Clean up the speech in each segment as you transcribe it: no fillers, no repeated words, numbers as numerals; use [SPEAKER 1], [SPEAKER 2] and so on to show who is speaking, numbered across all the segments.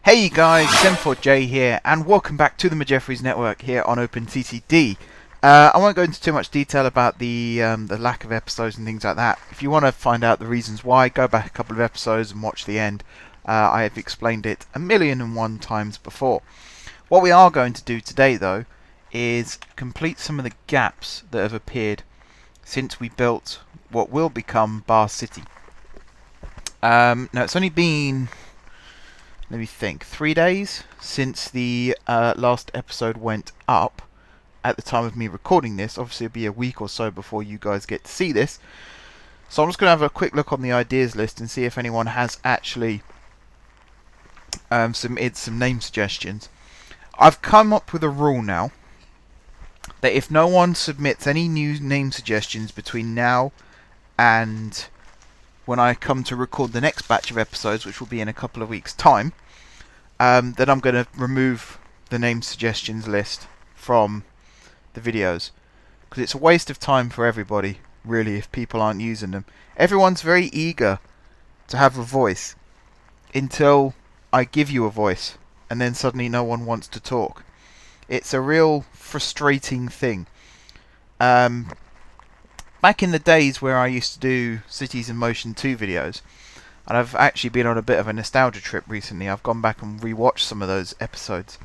[SPEAKER 1] Hey guys, M4J here, and welcome back to the Majeffries Network here on OpenTTD. I won't go into too much detail about the lack of episodes and things like that. If you want to find out the reasons why, go back a couple of episodes and watch the end. I have explained it 1,000,001 times before. What we are going to do today, though, is complete some of the gaps that have appeared since we built what will become Bahecity. Now, it's only been, let me think, 3 days since the last episode went up at the time of me recording this. Obviously it'll be a week or so before you guys get to see this, so I'm just going to have a quick look on the ideas list and see if anyone has actually submitted some name suggestions. I've come up with a rule now that if no one submits any new name suggestions between now and when I come to record the next batch of episodes, which will be in a couple of weeks' time, then I'm going to remove the name suggestions list from the videos, because it's a waste of time for everybody, really, if people aren't using them. Everyone's very eager to have a voice until I give you a voice, and then suddenly no one wants to talk. It's a real frustrating thing. Back in the days where I used to do Cities in Motion 2 videos, and I've actually been on a bit of a nostalgia trip recently, I've gone back and rewatched some of those episodes.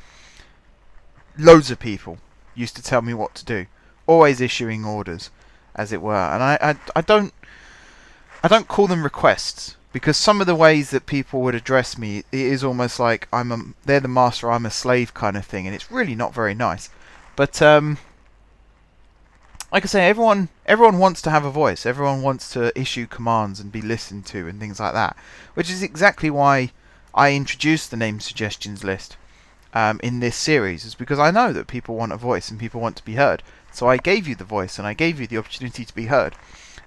[SPEAKER 1] Loads of people used to tell me what to do, always issuing orders, as it were. And I don't call them requests, because some of the ways that people would address me, it is almost like they're the master, I'm a slave kind of thing, and it's really not very nice. But like I say, everyone wants to have a voice. Everyone wants to issue commands and be listened to and things like that, which is exactly why I introduced the name suggestions list in this series, is because I know that people want a voice and people want to be heard. So I gave you the voice and I gave you the opportunity to be heard.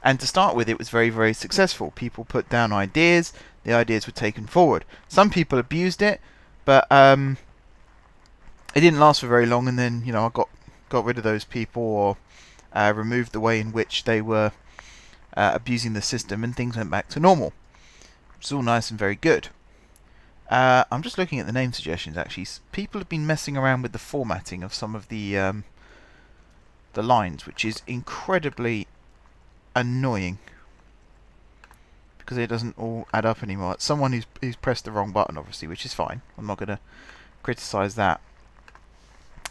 [SPEAKER 1] And to start with, it was very, very successful. People put down ideas, the ideas were taken forward. Some people abused it, but it didn't last for very long, and then, you know, I got rid of those people, or removed the way in which they were abusing the system, and things went back to normal. It's all nice and very good. I'm just looking at the name suggestions, actually. People have been messing around with the formatting of some of the lines, which is incredibly annoying, because it doesn't all add up anymore. It's someone who's pressed the wrong button, obviously, which is fine. I'm not going to criticize that.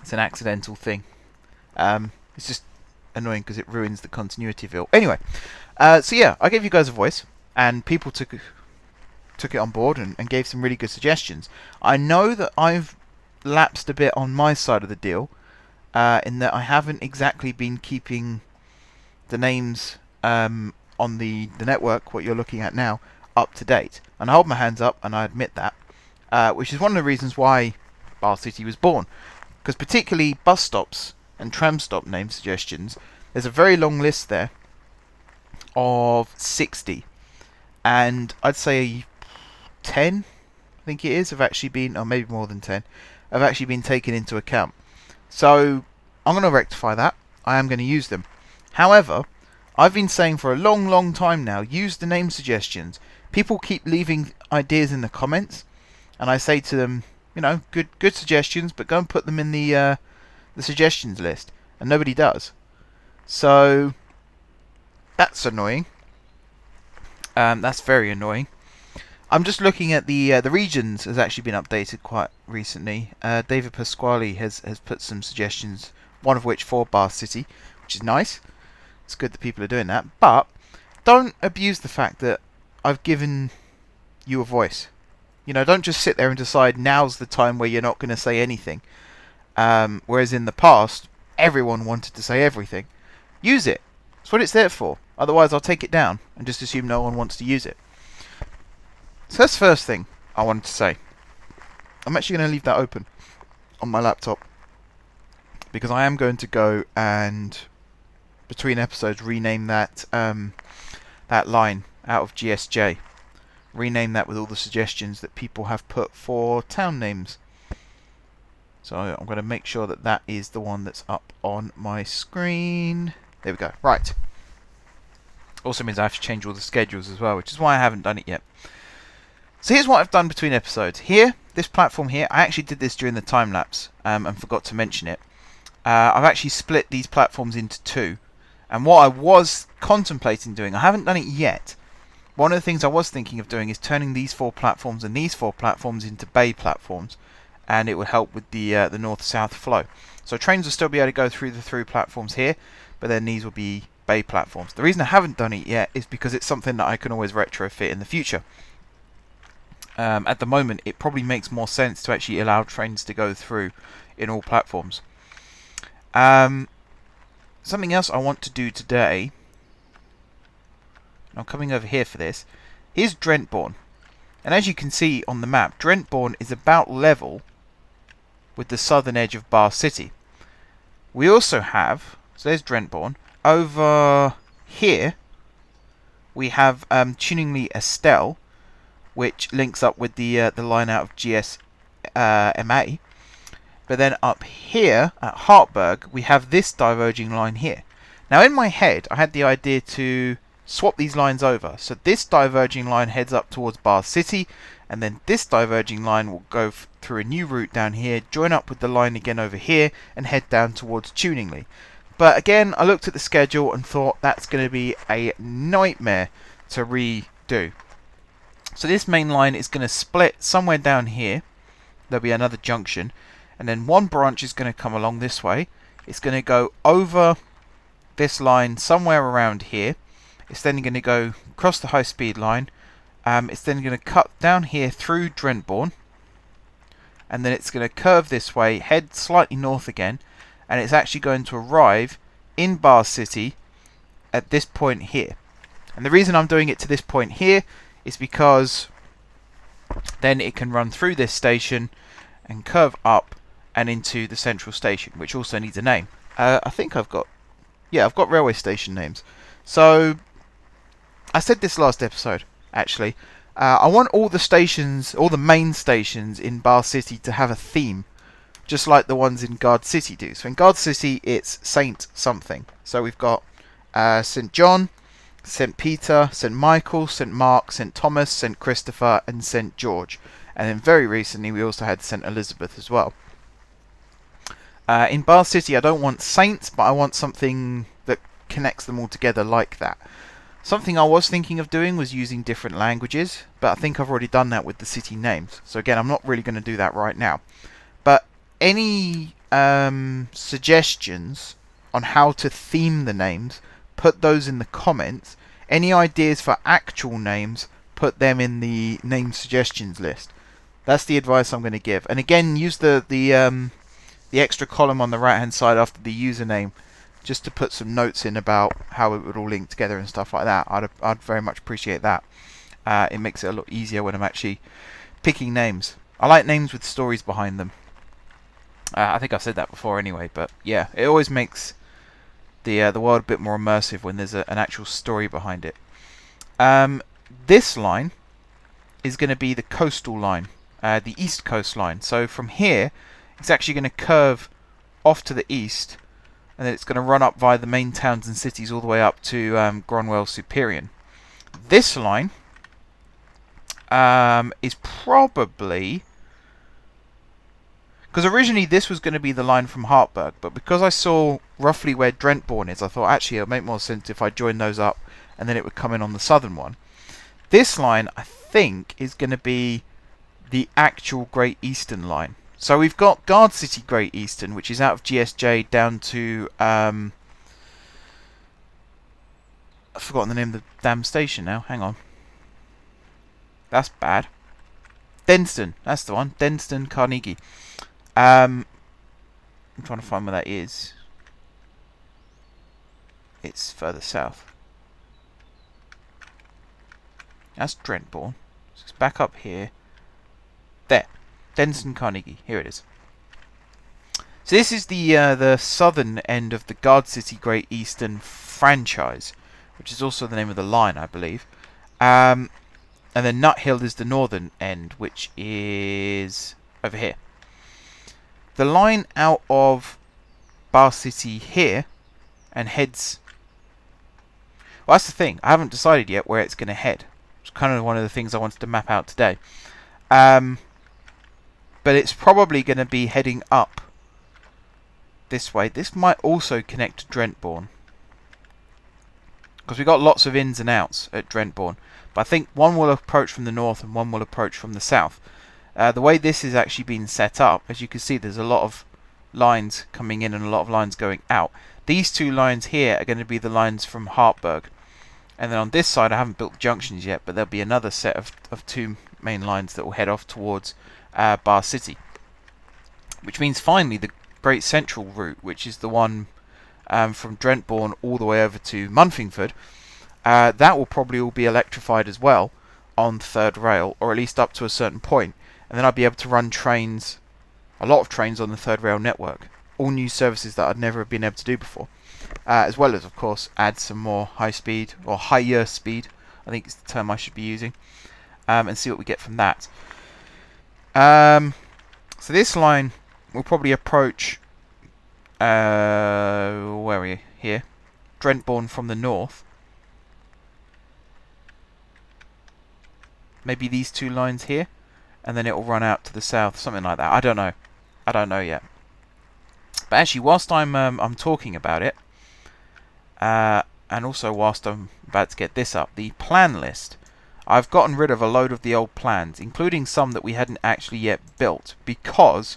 [SPEAKER 1] It's an accidental thing. It's just annoying because it ruins the continuity of it all. Anyway, so yeah, I gave you guys a voice, and people took it on board and gave some really good suggestions. I know that I've lapsed a bit on my side of the deal, in that I haven't exactly been keeping the names on the network, what you're looking at now, up to date. And I hold my hands up and I admit that, which is one of the reasons why Bahecity was born. Because particularly bus stops and tram stop name suggestions, there's a very long list there of 60, and I'd say 10, I think it is, have actually been, or maybe more than 10, have actually been taken into account. So I'm going to rectify that. I am going to use them. However, I've been saying for a long, long time now, use the name suggestions. People keep leaving ideas in the comments, and I say to them, you know, good suggestions, but go and put them in the suggestions list, and nobody does. So that's annoying. That's very annoying. I'm just looking at the regions has actually been updated quite recently. David Pasquale has put some suggestions, one of which for Bahecity, which is nice. It's good that people are doing that, but don't abuse the fact that I've given you a voice. You know, don't just sit there and decide now's the time where you're not going to say anything. Whereas in the past, everyone wanted to say everything. Use it. That's what it's there for. Otherwise, I'll take it down and just assume no one wants to use it. So that's the first thing I wanted to say. I'm actually going to leave that open on my laptop, because I am going to go and, between episodes, rename that that line out of GSJ. Rename that with all the suggestions that people have put for town names. So I'm going to make sure that that is the one that's up on my screen. There we go. Right. Also means I have to change all the schedules as well, which is why I haven't done it yet. So here's what I've done between episodes. Here, this platform here, I actually did this during the time lapse and forgot to mention it. I've actually split these platforms into two, and what I was contemplating doing, I haven't done it yet. One of the things I was thinking of doing is turning these 4 platforms and these 4 platforms into bay platforms, and it would help with the north-south flow. So trains will still be able to go through the through platforms here, but then these will be bay platforms. The reason I haven't done it yet is because it's something that I can always retrofit in the future. At the moment, it probably makes more sense to actually allow trains to go through in all platforms. Something else I want to do today, I'm coming over here for this, here's Drentborn. And as you can see on the map, Drentborn is about level with the southern edge of Bahecity. We also have, so there's Drentborn, over here we have Tuningly Estelle, which links up with the line out of GSMA. But then up here at Hartberg, we have this diverging line here. Now in my head, I had the idea to swap these lines over. So this diverging line heads up towards Bahecity, and then this diverging line will go through a new route down here, join up with the line again over here, and head down towards Tuningly. But again, I looked at the schedule and thought that's going to be a nightmare to redo. So this main line is going to split somewhere down here. There'll be another junction, and then one branch is going to come along this way. It's going to go over this line somewhere around here. It's then going to go across the high-speed line. It's then going to cut down here through Drentborn, and then it's going to curve this way, head slightly north again, and it's actually going to arrive in Bahecity at this point here. And the reason I'm doing it to this point here is because then it can run through this station and curve up and into the central station, which also needs a name. I think I've got railway station names. So I said this last episode, actually. I want all the stations, all the main stations in Bahecity to have a theme, just like the ones in Guard City do. So in Guard City, it's Saint something. So we've got St. John, St. Peter, St. Michael, St. Mark, St. Thomas, St. Christopher, and St. George. And then very recently, we also had St. Elizabeth as well. In Bahecity, I don't want saints, but I want something that connects them all together like that. Something I was thinking of doing was using different languages, but I think I've already done that with the city names. So again, I'm not really going to do that right now. But any suggestions on how to theme the names, put those in the comments. Any ideas for actual names, put them in the name suggestions list. That's the advice I'm going to give. And again, use the extra column on the right hand side after the username, just to put some notes in about how it would all link together and stuff like that. I'd very much appreciate that. It makes it a lot easier when I'm actually picking names. I like names with stories behind them. I think I've said that before anyway, but yeah, it always makes the world a bit more immersive when there's an actual story behind it. This line is going to be the coastal line, the east coast line. So from here, it's actually going to curve off to the east, and then it's going to run up via the main towns and cities all the way up to Gronwell-Superior. This line is probably, because originally this was going to be the line from Hartberg, but because I saw roughly where Drentborn is, I thought actually it would make more sense if I joined those up and then it would come in on the southern one. This line, I think, is going to be the actual Great Eastern line. So we've got Guard City Great Eastern, which is out of GSJ down to I've forgotten the name of the damn station now. Hang on. That's bad. Denston, that's the one. Denston, Carnegie. I'm trying to find where that is. It's further south. That's Drentborn. So it's back up here. There. Denston, Carnegie. Here it is. So this is the southern end of the Guard City Great Eastern franchise, which is also the name of the line, I believe. And then Nut Hill is the northern end, which is over here. The line out of Bahecity here and heads... Well, that's the thing. I haven't decided yet where it's going to head. It's kind of one of the things I wanted to map out today. but it's probably going to be heading up this way. This might also connect to Drentborn, because we've got lots of ins and outs at Drentborn. But I think one will approach from the north and one will approach from the south. The way this is actually being set up, as you can see, there's a lot of lines coming in and a lot of lines going out. These two lines here are going to be the lines from Hartberg. And then on this side, I haven't built junctions yet, but there'll be another set of two main lines that will head off towards Bahecity. Which means finally the Great Central route, which is the one from Drentborn all the way over to Munfingford, that will probably all be electrified as well on third rail, or at least up to a certain point. And then I'll be able to run trains, a lot of trains on the third rail network. All new services that I'd never been able to do before. As well as, of course, add some more high speed, or higher speed, I think is the term I should be using, and see what we get from that. So this line will probably approach, where are we here? Drentborn from the north. Maybe these two lines here, and then it will run out to the south, something like that. I don't know. I don't know yet. But actually, whilst I'm talking about it, and also whilst I'm about to get this up, the plan list, I've gotten rid of a load of the old plans, including some that we hadn't actually yet built, because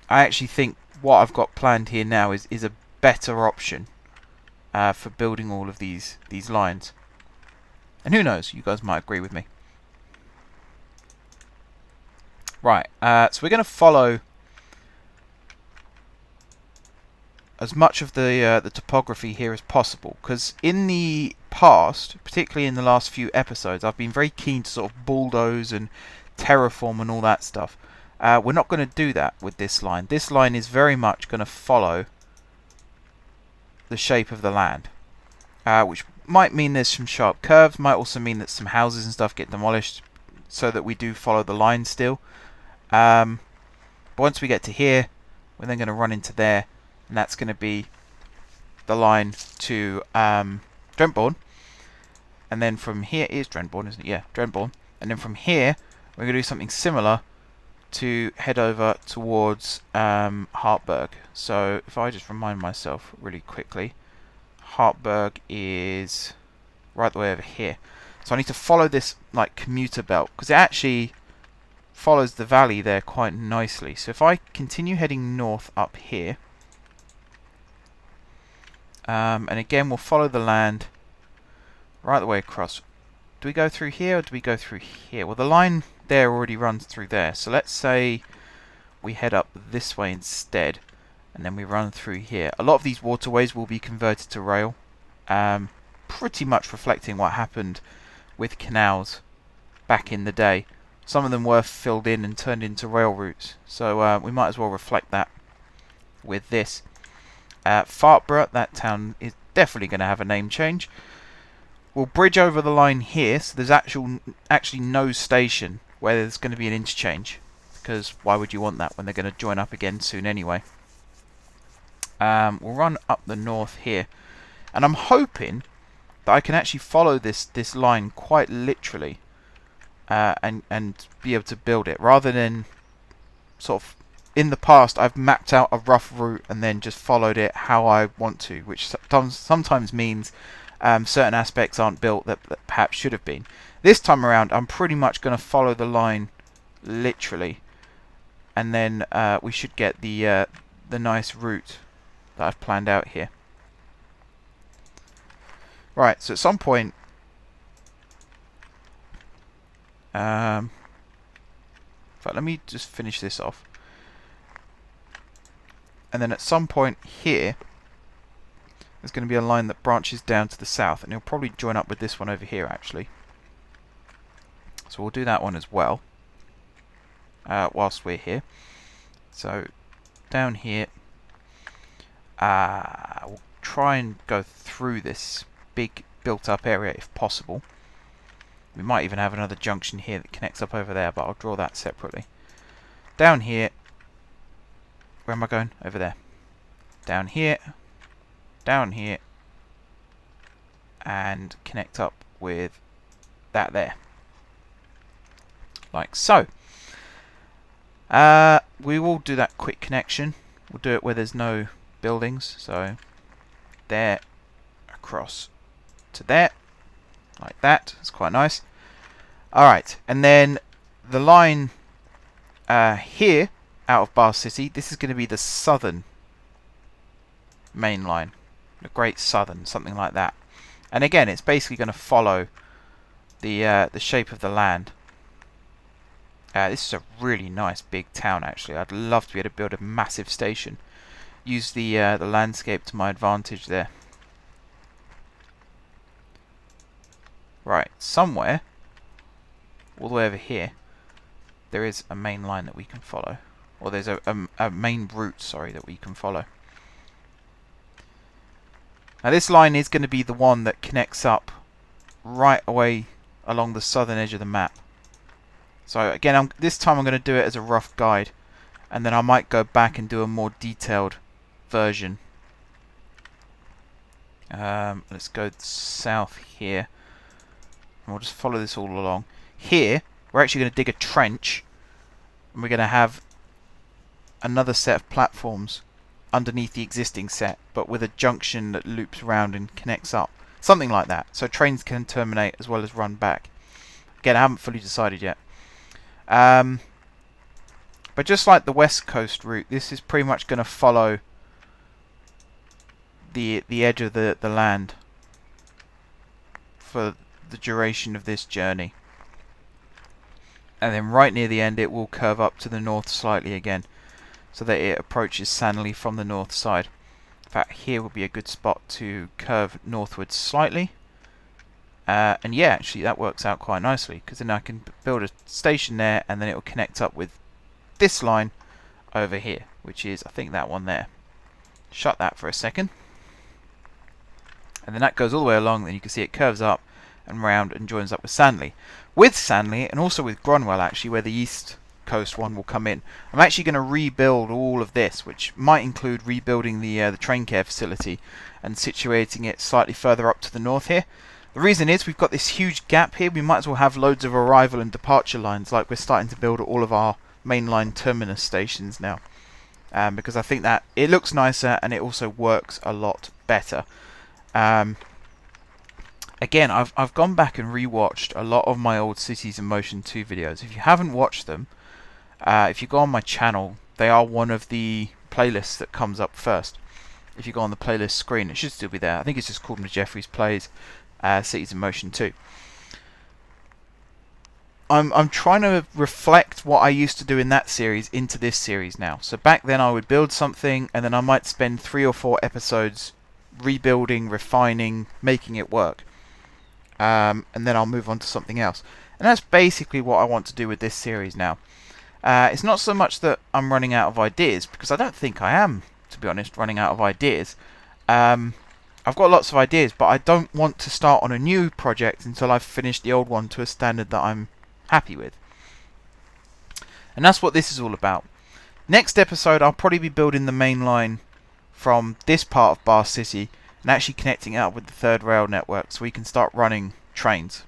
[SPEAKER 1] I actually think what I've got planned here now is a better option for building all of these lines. And who knows, you guys might agree with me. Right, so we're going to follow as much of the topography here as possible, because in the past, particularly in the last few episodes, I've been very keen to sort of bulldoze and terraform and all that stuff. We're not going to do that with this line. This line is very much going to follow the shape of the land, which might mean there's some sharp curves, might also mean that some houses and stuff get demolished, so that we do follow the line still. But once we get to here, we're then going to run into there, and that's going to be the line to Drentborn. And then from here is Drentborn, isn't it? Yeah, Drentborn. And then from here, we're going to do something similar to head over towards Hartberg. So if I just remind myself really quickly, Hartberg is right the way over here. So I need to follow this like commuter belt, because it actually follows the valley there quite nicely. So if I continue heading north up here, and again we'll follow the land right the way across. Do we go through here or do we go through here? Well, the line there already runs through there. So let's say we head up this way instead, and then we run through here. A lot of these waterways will be converted to rail, pretty much reflecting what happened with canals back in the day. Some of them were filled in and turned into rail routes, so we might as well reflect that with this. Fartborough, that town, is definitely going to have a name change. We'll bridge over the line here, so there's actually no station where there's going to be an interchange, because why would you want that when they're going to join up again soon anyway. We'll run up the north here, and I'm hoping that I can actually follow this line quite literally, and be able to build it, rather than sort of in the past I've mapped out a rough route and then just followed it how I want to, which sometimes means certain aspects aren't built that perhaps should have been. This time around I'm pretty much going to follow the line literally, and then we should get the nice route that I've planned out here. Right, so at some point in fact, let me just finish this off. And then at some point here, there's going to be a line that branches down to the south, and it'll probably join up with this one over here, actually. So we'll do that one as well, whilst we're here. So down here, we'll try and go through this big built-up area if possible. We might even have another junction here that connects up over there, but I'll draw that separately. Down here, where am I going? Over there. Down here, and connect up with that there. Like so. We will do that quick connection. We'll do it where there's no buildings. So there, across to there, like that. It's quite nice. Alright, and then the line here out of Bahecity, this is going to be the southern main line. The Great Southern, something like that. And again, it's basically going to follow the shape of the land. This is a really nice big town, actually. I'd love to be able to build a massive station. Use the landscape to my advantage there. Right, somewhere, all the way over here, there is a main line that we can follow. Or there's a main route, sorry, that we can follow. Now this line is going to be the one that connects up right away along the southern edge of the map. So again, this time I'm going to do it as a rough guide, and then I might go back and do a more detailed version. Let's go south here, and we'll just follow this all along. Here, we're actually going to dig a trench, and we're going to have another set of platforms underneath the existing set, but with a junction that loops around and connects up. Something like that, so trains can terminate as well as run back. Again, I haven't fully decided yet. But just like the west coast route, this is pretty much going to follow the edge of the land for the duration of this journey. And then right near the end it will curve up to the north slightly again, so that it approaches Sanley from the north side. In fact, here would be a good spot to curve northwards slightly. And yeah, actually that works out quite nicely, because then I can build a station there, and then it will connect up with this line over here, which is, I think, that one there. Shut that for a second. And then that goes all the way along, then you can see it curves up and round and joins up with Sanley. With Sanley, and also with Gronwell, actually, where the east coast one will come in, I'm actually going to rebuild all of this, which might include rebuilding the train care facility and situating it slightly further up to the north here. The reason is we've got this huge gap here. We might as well have loads of arrival and departure lines, like we're starting to build all of our mainline terminus stations now, because I think that it looks nicer and it also works a lot better. Again, I've gone back and rewatched a lot of my old Cities in Motion 2 videos. If you haven't watched them, if you go on my channel, they are one of the playlists that comes up first. If you go on the playlist screen, it should still be there. I think it's just called Jeffrey's Plays Cities in Motion 2. I'm trying to reflect what I used to do in that series into this series now. So back then I would build something, and then I might spend 3 or 4 episodes rebuilding, refining, making it work. And then I'll move on to something else. And that's basically what I want to do with this series now. It's not so much that I'm running out of ideas, because I don't think I am, to be honest, running out of ideas. I've got lots of ideas, but I don't want to start on a new project until I've finished the old one to a standard that I'm happy with. And that's what this is all about. Next episode, I'll probably be building the main line from this part of Bahecity and actually connecting it up with the third rail network, so we can start running trains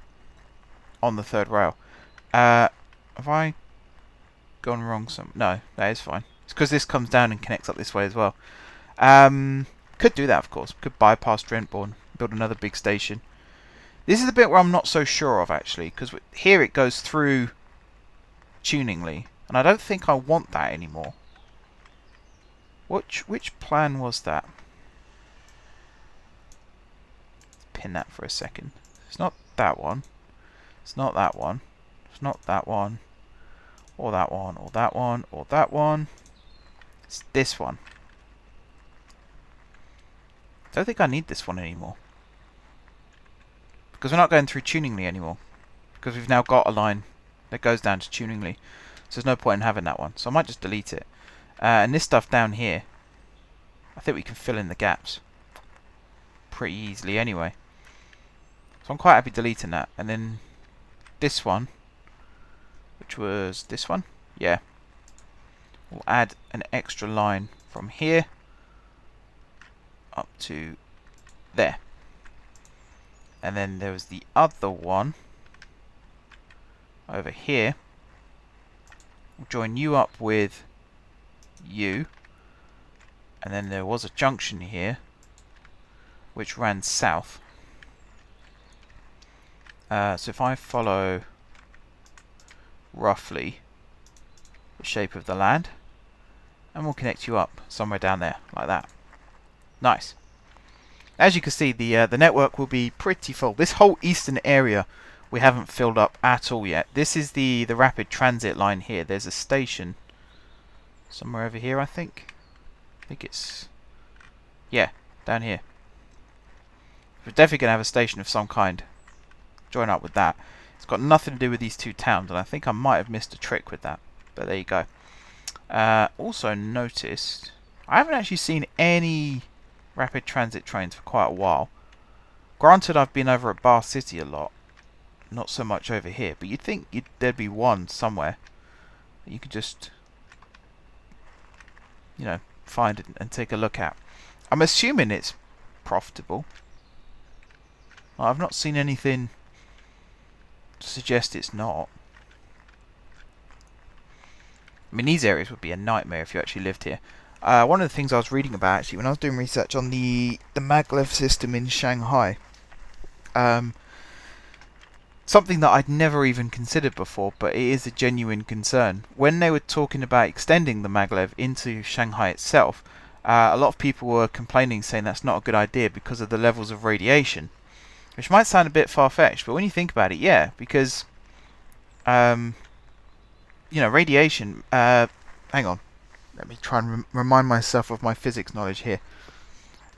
[SPEAKER 1] on the third rail. Have I gone wrong? No, that is fine. It's because this comes down and connects up this way as well. Could do that, of course. Could bypass Drentborn, build another big station. This is the bit where I'm not so sure of, actually, because here it goes through Tuningly, and I don't think I want that anymore. Which plan was that? Let's pin that for a second. It's not that one. It's not that one. It's not that one. Or that one. Or that one. Or that one. It's this one. I don't think I need this one anymore, because we're not going through Tuningly anymore, because we've now got a line that goes down to Tuningly, so there's no point in having that one, so I might just delete it. And this stuff down here, I think we can fill in the gaps pretty easily anyway, so I'm quite happy deleting that. And then this one, which was this one, yeah, we'll add an extra line from here up to there. And then there was the other one over here, We'll join you up with you, and then there was a junction here which ran south. So if I follow roughly the shape of the land, and we'll connect you up somewhere down there like that. Nice. As you can see, the network will be pretty full. This whole eastern area we haven't filled up at all yet. This is the rapid transit line here. There's a station somewhere over here, I think. I think it's, yeah, down here. We're definitely going to have a station of some kind. Join up with that. It's got nothing to do with these two towns, and I think I might have missed a trick with that. But there you go. Also noticed, I haven't actually seen any rapid transit trains for quite a while. Granted, I've been over at Bahecity a lot, not so much over here, but you'd think there'd be one somewhere that you could just, you know, find it and take a look at. I'm assuming it's profitable. I've not seen anything to suggest it's not. I mean, these areas would be a nightmare if you actually lived here. One of the things I was reading about, actually, when I was doing research on the maglev system in Shanghai, something that I'd never even considered before, but it is a genuine concern. When they were talking about extending the maglev into Shanghai itself, a lot of people were complaining, saying that's not a good idea because of the levels of radiation. Which might sound a bit far-fetched, but when you think about it, yeah, because, you know, radiation, hang on, let me try and remind myself of my physics knowledge here.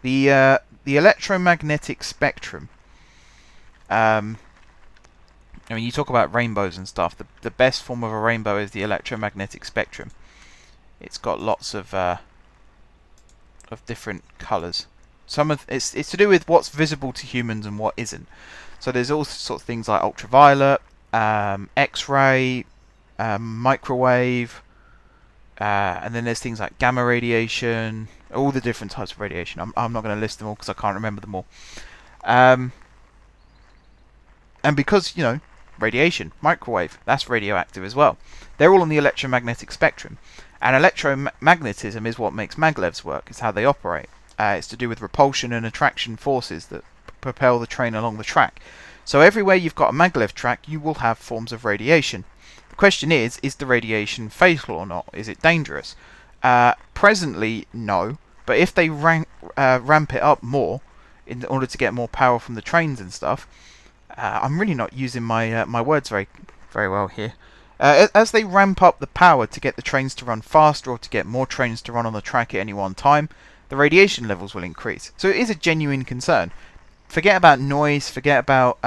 [SPEAKER 1] The electromagnetic spectrum, I mean, you talk about rainbows and stuff, the best form of a rainbow is the electromagnetic spectrum. It's got lots of different colours. It's to do with what's visible to humans and what isn't. So there's all sorts of things like ultraviolet, X-ray, microwave, and then there's things like gamma radiation, all the different types of radiation. I'm not going to list them all because I can't remember them all. And because, you know, radiation, microwave, that's radioactive as well. They're all on the electromagnetic spectrum. And electromagnetism is what makes maglevs work, it's how they operate. It's to do with repulsion and attraction forces that propel the train along the track. So everywhere you've got a maglev track, you will have forms of radiation. The question is the radiation fatal or not? Is it dangerous? Presently, no. But if they ramp it up more, in order to get more power from the trains and stuff, I'm really not using my my words very well here. As they ramp up the power to get the trains to run faster or to get more trains to run on the track at any one time, the radiation levels will increase. So it is a genuine concern. Forget about noise, forget about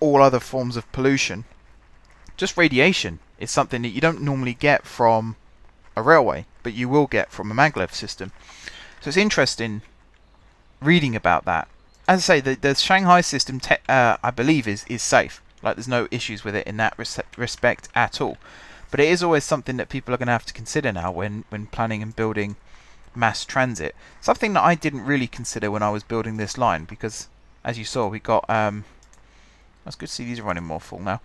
[SPEAKER 1] all other forms of pollution. Just radiation is something that you don't normally get from a railway, but you will get from a maglev system. So it's interesting reading about that. As I say, the Shanghai system, I believe, is safe. Like, there's no issues with it in that respect at all. But it is always something that people are going to have to consider now when planning and building mass transit. Something that I didn't really consider when I was building this line, because, as you saw, we got... that's good to see these are running more full now.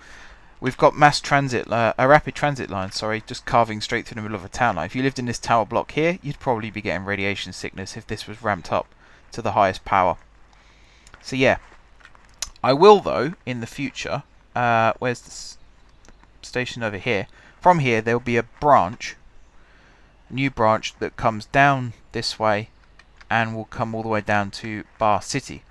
[SPEAKER 1] We've got mass transit, a rapid transit line, sorry, just carving straight through the middle of a town. Like, if you lived in this tower block here, you'd probably be getting radiation sickness if this was ramped up to the highest power. So yeah, I will though in the future. Where's this station over here? From here there will be a branch, new branch that comes down this way, and will come all the way down to Bahecity,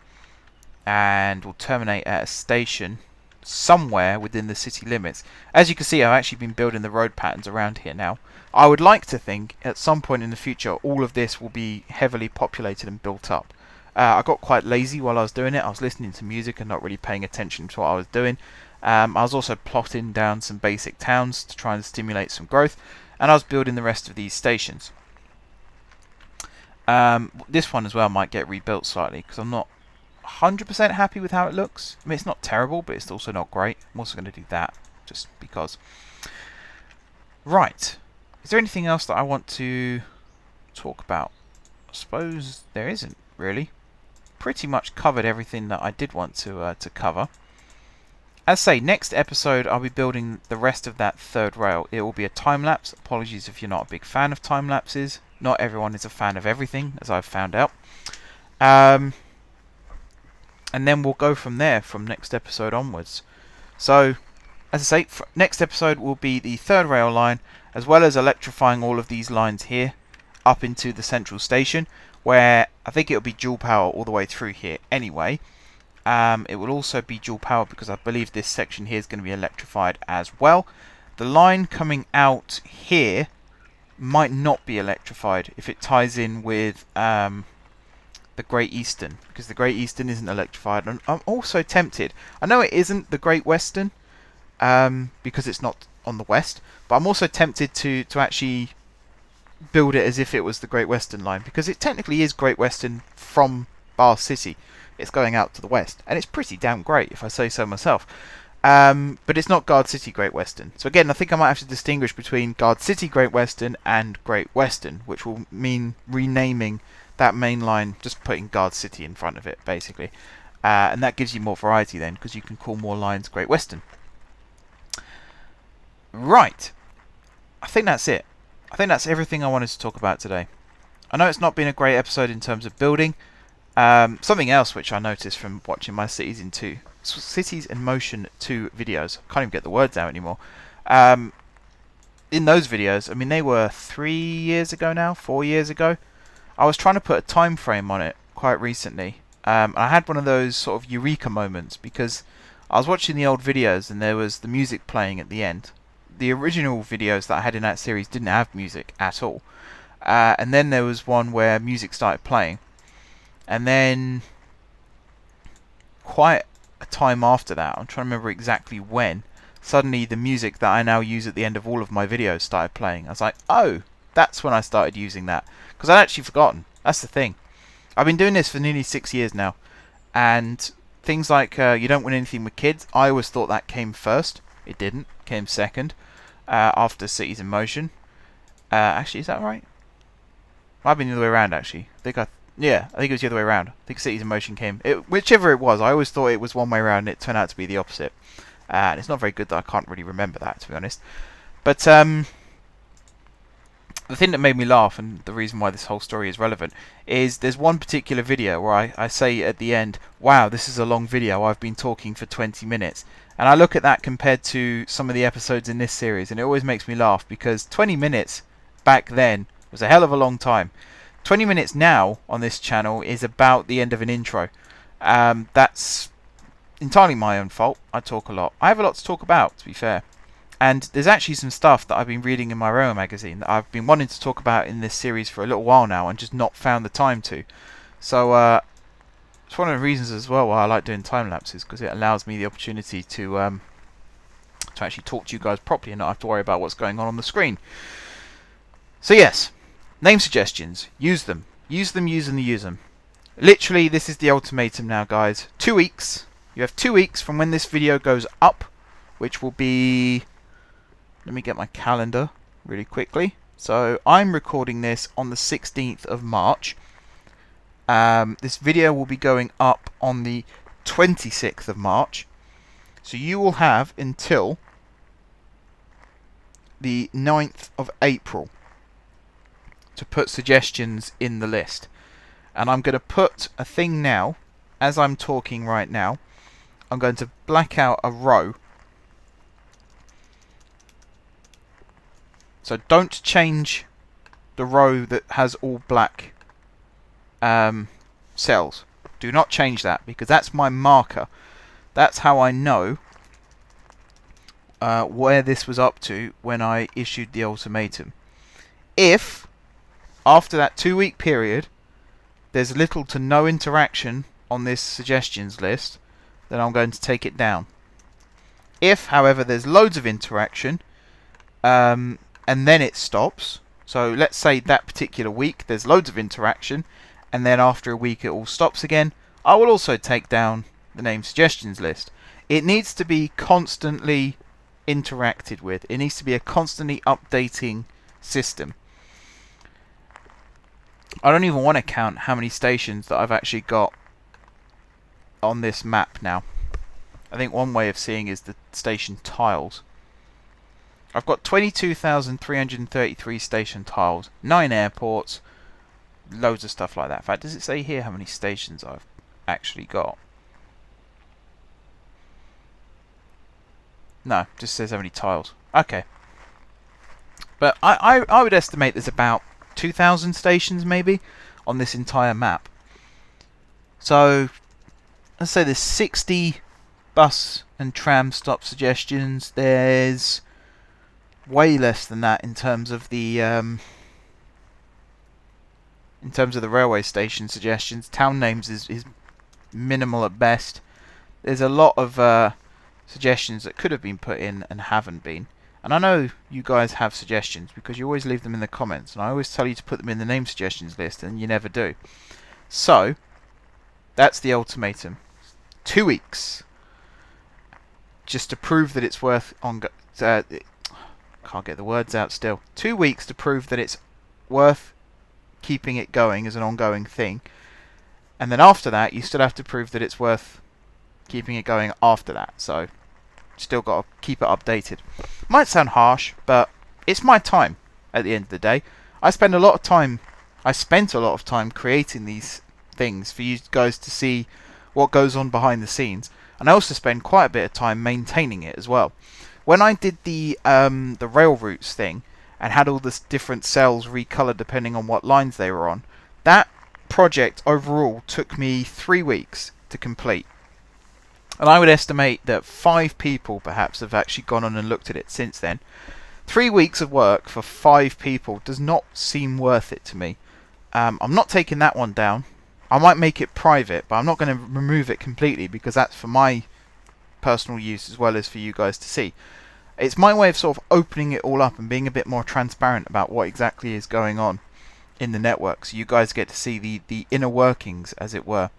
[SPEAKER 1] and will terminate at a station somewhere within the city limits. As you can see, I've actually been building the road patterns around here now. I would like to think at some point in the future all of this will be heavily populated and built up. I got quite lazy while I was doing it. I was listening to music and not really paying attention to what I was doing. I was also plotting down some basic towns to try and stimulate some growth, and I was building the rest of these stations. This one as well might get rebuilt slightly because I'm not 100% happy with how it looks. I mean, it's not terrible, but it's also not great. I'm also going to do that just because. Right. Is there anything else that I want to talk about? I suppose there isn't really. Pretty much covered everything that I did want to cover. as I say, next episode I'll be building the rest of that third rail. It will be a time-lapse. Apologies if you're not a big fan of time-lapses. Not everyone is a fan of everything, as I've found out. And then we'll go from there, from next episode onwards. So, as I say, next episode will be the third rail line, as well as electrifying all of these lines here up into the central station, where I think it'll be dual power all the way through here anyway. It will also be dual power because I believe this section here is going to be electrified as well. The line coming out here might not be electrified if it ties in with the Great Eastern, because the Great Eastern isn't electrified. And I'm also tempted, I know it isn't the Great Western because it's not on the west, but I'm also tempted to actually build it as if it was the Great Western line, because it technically is Great Western from Bahecity. It's going out to the west, and it's pretty damn great if I say so myself. But it's not Guard City Great Western. So again, I think I might have to distinguish between Guard City Great Western and Great Western, which will mean renaming that main line, just putting Guard City in front of it, basically. And that gives you more variety then, because you can call more lines Great Western. Right. I think that's it. I think that's everything I wanted to talk about today. I know it's not been a great episode in terms of building. Something else which I noticed from watching my Cities in Motion 2 videos, I can't even get the words out anymore. In those videos, I mean, they were 3 years ago now, 4 years ago. I was trying to put a time frame on it quite recently. I had one of those sort of eureka moments, because I was watching the old videos and there was the music playing at the end. The original videos that I had in that series didn't have music at all. And then there was one where music started playing. And then, quite a time after that, I'm trying to remember exactly when, suddenly the music that I now use at the end of all of my videos started playing. I was like, oh, that's when I started using that. Because I'd actually forgotten. That's the thing. I've been doing this for nearly 6 years now. And things like You Don't Win Anything with Kids, I always thought that came first. It didn't. It came second. After Cities in Motion. Actually, is that right? Might have been the other way around, actually. I think it was the other way around. I think Cities in Motion came. Whichever it was, I always thought it was one way around, and it turned out to be the opposite. And it's not very good that I can't really remember that, to be honest. But the thing that made me laugh, and the reason why this whole story is relevant, is there's one particular video where I say at the end, wow, this is a long video, I've been talking for 20 minutes. And I look at that compared to some of the episodes in this series, and it always makes me laugh, because 20 minutes back then was a hell of a long time. 20 minutes now on this channel is about the end of an intro. That's entirely my own fault. I talk a lot. I have a lot to talk about, to be fair. And there's actually some stuff that I've been reading in my Radeon magazine that I've been wanting to talk about in this series for a little while now and just not found the time to. So it's one of the reasons as well why I like doing time lapses, because it allows me the opportunity to actually talk to you guys properly and not have to worry about what's going on the screen. So yes. Name suggestions. Use them. Use them, use them, use them. Literally, this is the ultimatum now, guys. 2 weeks. You have 2 weeks from when this video goes up, which will be... Let me get my calendar really quickly. So, I'm recording this on the 16th of March. This video will be going up on the 26th of March. So, you will have until the 9th of April to put suggestions in the list. And I'm going to put a thing now, as I'm talking right now, I'm going to black out a row. So don't change the row that has all black cells. Do not change that, because that's my marker. That's how I know where this was up to when I issued the ultimatum. If after that 2 week period there's little to no interaction on this suggestions list, then I'm going to take it down. If, however, there's loads of interaction and then it stops, so let's say that particular week there's loads of interaction and then after a week it all stops again, I will also take down the name suggestions list. It needs to be constantly interacted with. It needs to be a constantly updating system. I don't even want to count how many stations that I've actually got on this map now. I think one way of seeing is the station tiles. I've got 22,333 station tiles, 9 airports, loads of stuff like that. In fact, does it say here how many stations I've actually got? No, it just says how many tiles. Okay. But I would estimate there's about 2,000 stations maybe on this entire map. So let's say there's 60 bus and tram stop suggestions. There's way less than that in terms of the railway station suggestions. Town names is minimal at best. There's a lot of suggestions that could have been put in and haven't been. And I know you guys have suggestions because you always leave them in the comments, and I always tell you to put them in the name suggestions list, and you never do. So that's the ultimatum. 2 weeks, just to prove that it's worth can't get the words out still. 2 weeks to prove that it's worth keeping it going as an ongoing thing, and then after that you still have to prove that it's worth keeping it going after that. So still got to keep it updated. Might sound harsh, but it's my time at the end of the day. I spent a lot of time creating these things for you guys to see what goes on behind the scenes, and I also spend quite a bit of time maintaining it as well. When I did the rail routes thing and had all the different cells recolored depending on what lines they were on, that project overall took me 3 weeks to complete. And I would estimate that 5 people perhaps have actually gone on and looked at it since then. 3 weeks of work for 5 people does not seem worth it to me. I'm not taking that one down. I might make it private, but I'm not going to remove it completely because that's for my personal use as well as for you guys to see. It's my way of sort of opening it all up and being a bit more transparent about what exactly is going on in the network, so you guys get to see the inner workings, as it were,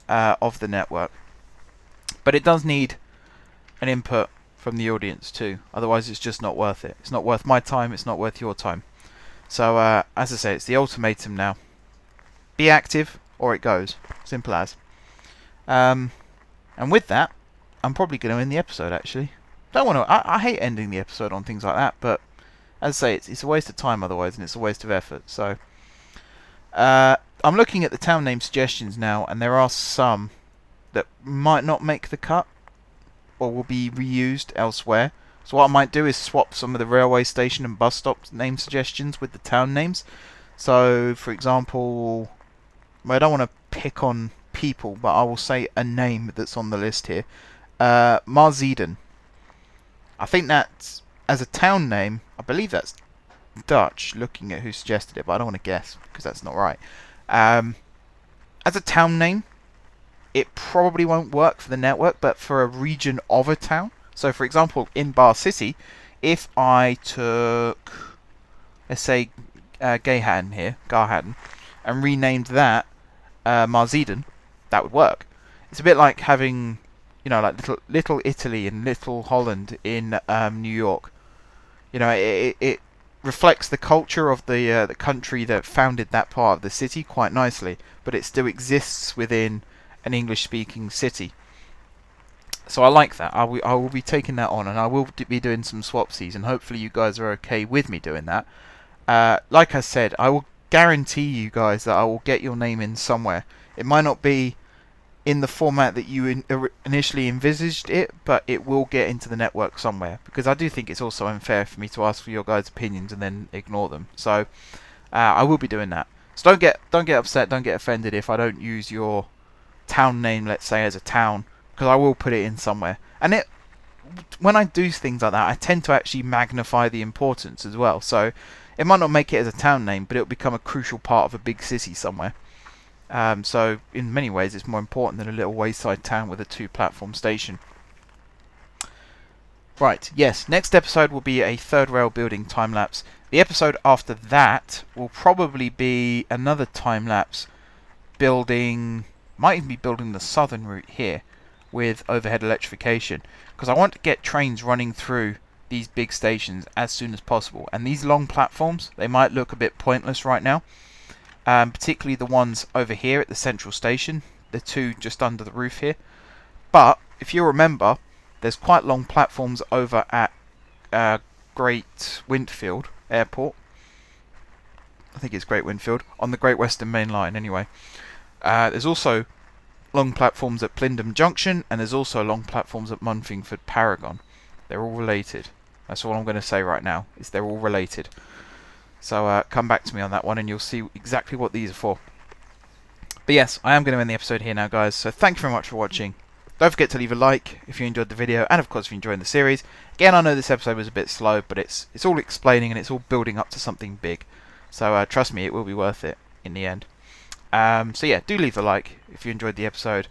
[SPEAKER 1] of the network. But it does need an input from the audience too, otherwise it's just not worth it. It's not worth my time, it's not worth your time. So as I say, it's the ultimatum now. Be active or it goes. Simple as. And with that, I'm probably going to end the episode actually. Don't want to. I hate ending the episode on things like that, but as I say, it's a waste of time otherwise, and it's a waste of effort. So I'm looking at the town name suggestions now, and there are some that might not make the cut or will be reused elsewhere. So what I might do is swap some of the railway station and bus stop name suggestions with the town names. So for example, I don't want to pick on people, but I will say a name that's on the list here. Marseden. I think that's, as a town name, I believe that's Dutch, looking at who suggested it, but I don't want to guess because that's not right. As a town name, it probably won't work for the network, but for a region of a town. So for example, in Bahecity, if I took, let's say, Garhaden here, and renamed that Marseden, that would work. It's a bit like having, you know, like little Italy and Little Holland in New York. You know, it reflects the culture of the country that founded that part of the city quite nicely, but it still exists within an English-speaking city. So I like that. I will be taking that on, and I will be doing some swapsies, and hopefully you guys are okay with me doing that. Like I said, I will guarantee you guys that I will get your name in somewhere. It might not be in the format that you initially envisaged it, but it will get into the network somewhere, because I do think it's also unfair for me to ask for your guys' opinions and then ignore them. So I will be doing that. So don't get upset, don't get offended if I don't use your town name, let's say, as a town, because I will put it in somewhere. And when I do things like that, I tend to actually magnify the importance as well. So it might not make it as a town name, but it'll become a crucial part of a big city somewhere. So in many ways it's more important than a little wayside town with a 2-platform station. Right, yes, next episode will be a third rail building time-lapse. The episode after that will probably be another time-lapse building, might even be building the southern route here with overhead electrification, because I want to get trains running through these big stations as soon as possible. And these long platforms, they might look a bit pointless right now, particularly the ones over here at the central station, the two just under the roof here. But if you remember, there's quite long platforms over at Great Winfield Airport. I think it's Great Winfield, on the Great Western Main Line anyway. There's also long platforms at Plindon Junction, and there's also long platforms at Munfingford Paragon. They're all related. That's all I'm going to say right now, is they're all related. So come back to me on that one and you'll see exactly what these are for. But yes, I am going to end the episode here now, guys, so thank you very much for watching. Don't forget to leave a like if you enjoyed the video, and of course if you're enjoying the series. Again, I know this episode was a bit slow, but it's all explaining and it's all building up to something big. So trust me, it will be worth it in the end. So yeah, do leave a like if you enjoyed the episode.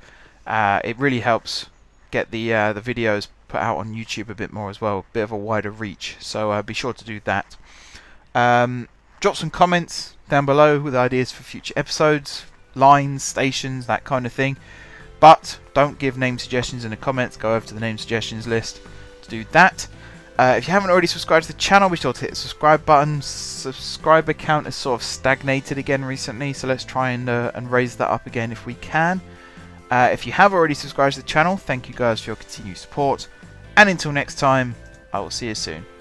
[SPEAKER 1] It really helps get the videos put out on YouTube a bit more as well, a bit of a wider reach. So be sure to do that. Drop some comments down below with ideas for future episodes, lines, stations, that kind of thing. But don't give name suggestions in the comments. Go over to the name suggestions list to do that. If you haven't already subscribed to the channel, be sure to hit the subscribe button. Subscriber count has sort of stagnated again recently, so let's try and raise that up again if we can. If you have already subscribed to the channel, thank you guys for your continued support. And until next time, I will see you soon.